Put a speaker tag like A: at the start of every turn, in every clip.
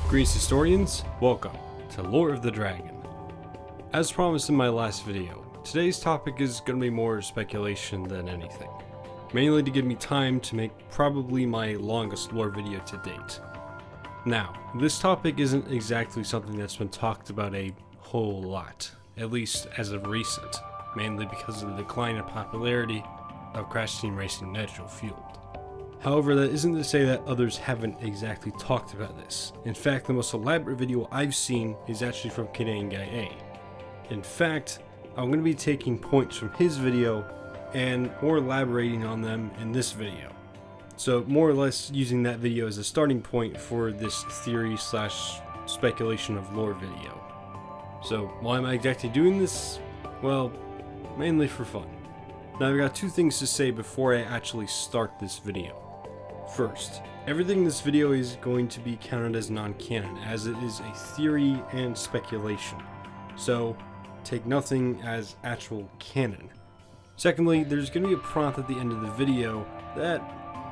A: Greece historians, welcome to Lore of the Dragon. As promised in my last video, today's topic is going to be more speculation than anything, mainly to give me time to make probably my longest lore video to date. Now, this topic isn't exactly something that's been talked about a whole lot, at least as of recent, mainly because of the decline in popularity of Crash Team Racing Nitro Fueled. However, that isn't to say that others haven't exactly talked about this. In fact, the most elaborate video I've seen is actually from Canadian Guy A. In fact, I'm going to be taking points from his video and more elaborating on them in this video. So more or less using that video as a starting point for this theory slash speculation of lore video. So why am I exactly doing this? Well, mainly for fun. Now I've got two things to say before I actually start this video. First, everything in this video is going to be counted as non-canon, as it is a theory and speculation. So, take nothing as actual canon. Secondly, there's going to be a prompt at the end of the video that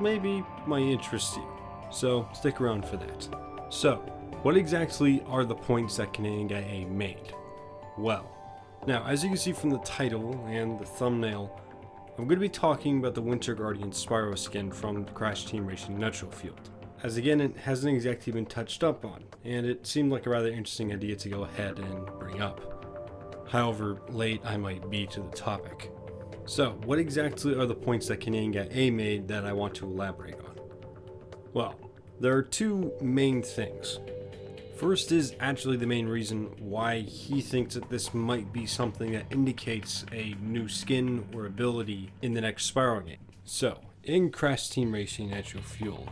A: maybe might interest you. So, stick around for that. So, what exactly are the points that Canadian Guy A made? Well, now as you can see from the title and the thumbnail, I'm going to be talking about the Winter Guardian Spyro skin from Crash Team Racing Nitro Fueled, as again it hasn't exactly been touched up on, and it seemed like a rather interesting idea to go ahead and bring up. However late I might be to the topic. So, what exactly are the points that Canadian Guy A made that I want to elaborate on? Well, there are two main things. First is actually the main reason why he thinks that this might be something that indicates a new skin or ability in the next Spyro game. So, in Crash Team Racing Nitro Fuel,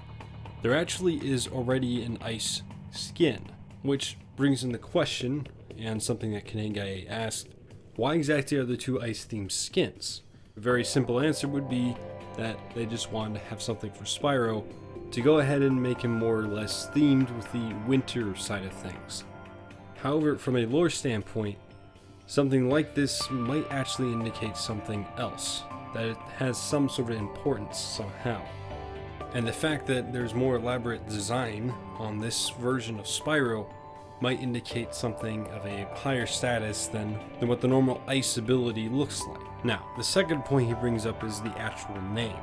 A: there actually is already an ice skin, which brings in the question, and something that Canadian Guy A asked, why exactly are there two ice-themed skins? A very simple answer would be that they just wanted to have something for Spyro to go ahead and make him more or less themed with the winter side of things. However, from a lore standpoint, something like this might actually indicate something else, that it has some sort of importance somehow. And the fact that there's more elaborate design on this version of Spyro might indicate something of a higher status than what the normal ice ability looks like. Now, the second point he brings up is the actual name.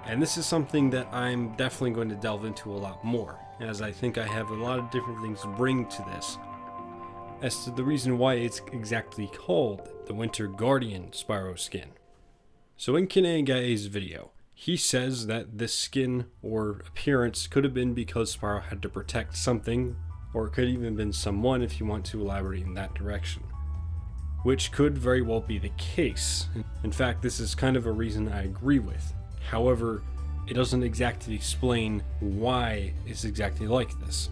A: And this is something that I'm definitely going to delve into a lot more, as I think I have a lot of different things to bring to this, as to the reason why it's exactly called the Winter Guardian Spyro skin. So in Canadian Guy A's video, he says that this skin or appearance could have been because Spyro had to protect something, or it could even have been someone if you want to elaborate in that direction. Which could very well be the case. In fact, this is kind of a reason I agree with. However, it doesn't exactly explain why it's exactly like this.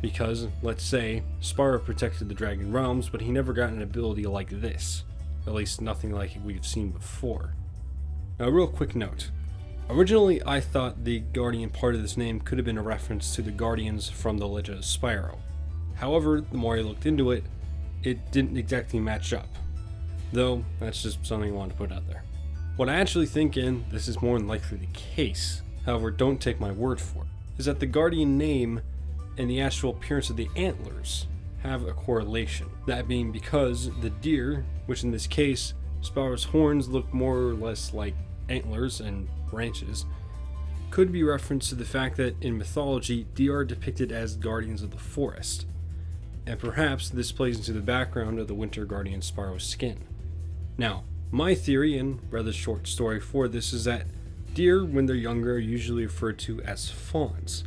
A: Because, let's say, Spyro protected the Dragon Realms, but he never got an ability like this. At least nothing like we've seen before. Now, a real quick note. Originally, I thought the Guardian part of this name could have been a reference to the Guardians from the Legend of Spyro. However, the more I looked into it, it didn't exactly match up. Though, that's just something I wanted to put out there. What I actually think, and this is more than likely the case, however don't take my word for it, is that the Guardian name and the actual appearance of the antlers have a correlation. That being because the deer, which in this case, Spyro's horns look more or less like antlers and branches, could be referenced to the fact that in mythology, deer are depicted as guardians of the forest. And perhaps this plays into the background of the Winter Guardian Spyro skin. Now, my theory and rather short story for this is that deer, when they're younger, are usually referred to as fawns,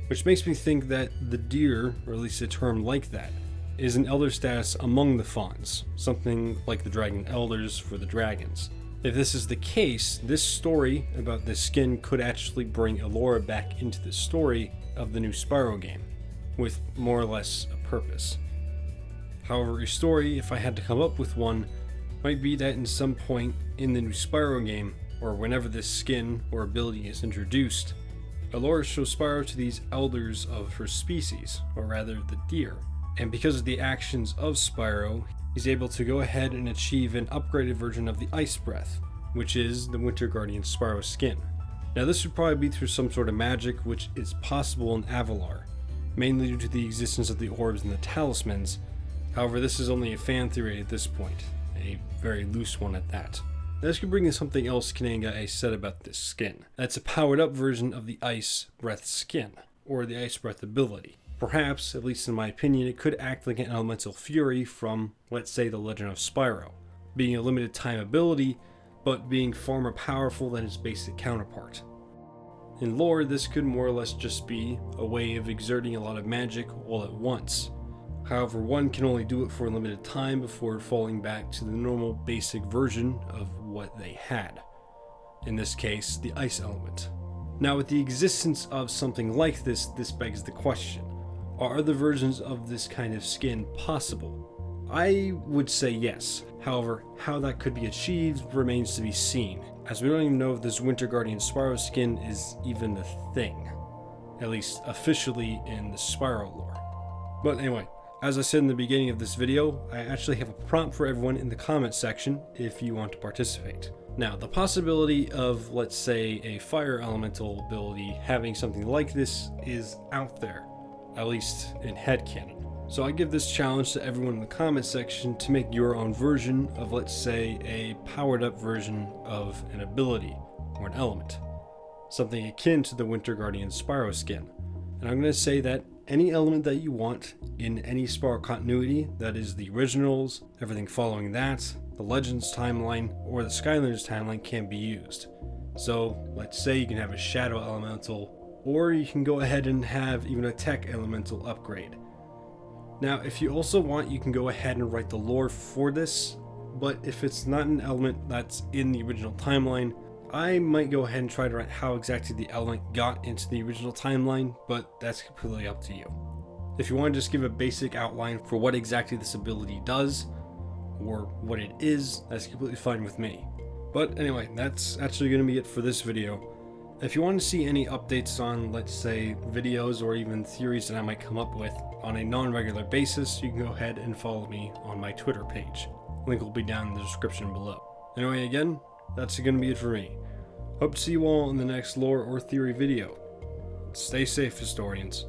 A: which makes me think that the deer, or at least a term like that, is an elder status among the fawns, something like the dragon elders for the dragons. If this is the case, this story about this skin could actually bring Elora back into the story of the new Spyro game, with more or less a purpose. However, a story, if I had to come up with one, might be that in some point in the new Spyro game, or whenever this skin or ability is introduced, Elora shows Spyro to these elders of her species, or rather the deer. And because of the actions of Spyro, he's able to go ahead and achieve an upgraded version of the Ice Breath, which is the Winter Guardian Spyro skin. Now this would probably be through some sort of magic, which is possible in Avalar, mainly due to the existence of the orbs and the talismans. However, this is only a fan theory at this point, a very loose one at that. This could bring in something else Kananga said about this skin. That's a powered up version of the Ice Breath skin, or the Ice Breath ability. Perhaps, at least in my opinion, it could act like an elemental fury from, let's say, the Legend of Spyro, being a limited time ability, but being far more powerful than its basic counterpart. In lore, this could more or less just be a way of exerting a lot of magic all at once. However, one can only do it for a limited time before falling back to the normal basic version of what they had. In this case, the ice element. Now, with the existence of something like this begs the question: are other versions of this kind of skin possible? I would say yes. However, how that could be achieved remains to be seen, as we don't even know if this Winter Guardian Spyro skin is even a thing, at least officially in the Spyro lore. But anyway, as I said in the beginning of this video, I actually have a prompt for everyone in the comments section if you want to participate. Now, the possibility of, let's say, a fire elemental ability having something like this is out there, at least in headcanon. So I give this challenge to everyone in the comment section to make your own version of, let's say, a powered up version of an ability or an element. Something akin to the Winter Guardian Spyro skin. And I'm going to say that any element that you want in any Spyro continuity, that is the originals, everything following that, the Legends timeline, or the Skylanders timeline, can be used. So let's say you can have a Shadow Elemental, or you can go ahead and have even a Tech Elemental upgrade. Now, if you also want, you can go ahead and write the lore for this, but if it's not an element that's in the original timeline, I might go ahead and try to write how exactly the element got into the original timeline, but that's completely up to you. If you want to just give a basic outline for what exactly this ability does, or what it is, that's completely fine with me. But anyway, that's actually going to be it for this video. If you want to see any updates on, let's say, videos or even theories that I might come up with on a non-regular basis, you can go ahead and follow me on my Twitter page. Link will be down in the description below. Anyway, again, that's going to be it for me. Hope to see you all in the next lore or theory video. Stay safe, historians.